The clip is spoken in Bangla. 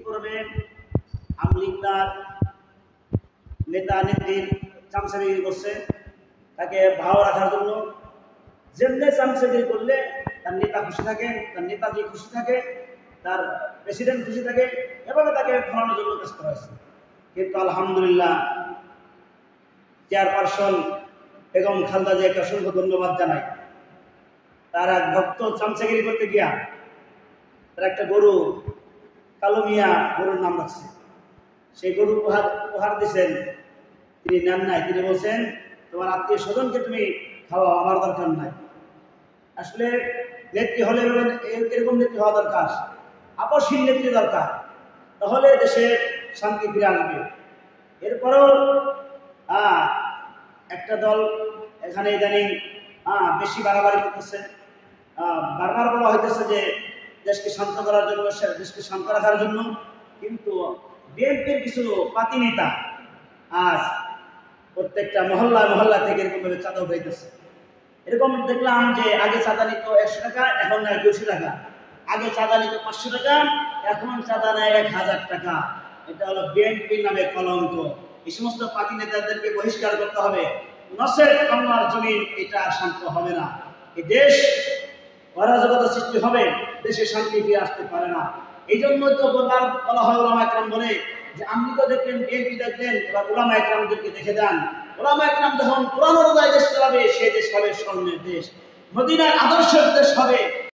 করবে? আমলিগদার নেতা নেত্রীর চামচাগিরি করছে, তাকে ভালো রাখার জন্য যেমনি চামচাগিরি করলে তার নেতা খুশি থাকে, তার নেতাজি খুশি থাকে, তার প্রেসিডেন্ট খুশি থাকে, এভাবে তাকে ফলানোর জন্য কাজ করা হয়েছে। কিন্তু আলহামদুলিল্লাহ চেয়ারপারসন বেগম খালেদা জিয়াকে অসংখ্য ধন্যবাদ জানাই। তার এক ভক্ত চামচাগিরি করতে গিয়া তার একটা গরু, কালো মিয়া গরুর নাম রাখছে, সেই গরু উপহার দিচ্ছেন, তিনি নেন নাই। তিনি বলছেন তোমার আত্মীয় স্বজনকে তুমি খাওয়া, আমার দরকার নাই। আসলে নেত্রী হলে এরকম নেত্রী হওয়া দরকার, আপসহীন নেত্রী দরকার, তাহলে দেশে শান্তি ফিরে আসবে। এরপরেও একটা দল এখানে ইদানিং বেশি বাড়াবাড়ি করতেছে, বারবার বলা হইতেছে যে দেশকে শান্ত করার জন্য, দেশকে শান্ত রাখার জন্য, কিন্তু বিএনপির কিছু পাতি নেতা আজ প্রত্যেকটা মহল্লা থেকে এরকম ভাবে চাঁদা উঠাইতেছে। এরকম দেখলাম যে আগে চাঁদা নিত 100 টাকা, এখন নেয় 200 টাকা। আগে চাঁদা নিত 500 টাকা, এখন চাঁদা নেয় 1000 টাকা। এটা হলো বিএনপির নামে কলঙ্ক। এই সমস্ত পার্টি নেতাদেরকে বহিষ্কার করতে হবে, নচেত বাংলার জমিন এটা শান্ত হবে না। এই দেশ অরাজকতা সৃষ্টি হবে, দেশে শান্তি ফিরে আসতে পারে না। এই জন্যই তো বলা হয়, ওলামা একরাম বলে যে আপনি তো দেখলেন বিএনপি দেখলেন, এবার ওলামা একরামদেরকে দেখে যান। ওলামা একরাম যখন কোরআন অনুযায়ী দেশ চালাবে, সে দেশ হবে স্বর্ণের দেশ, মদিনার আদর্শের দেশ হবে।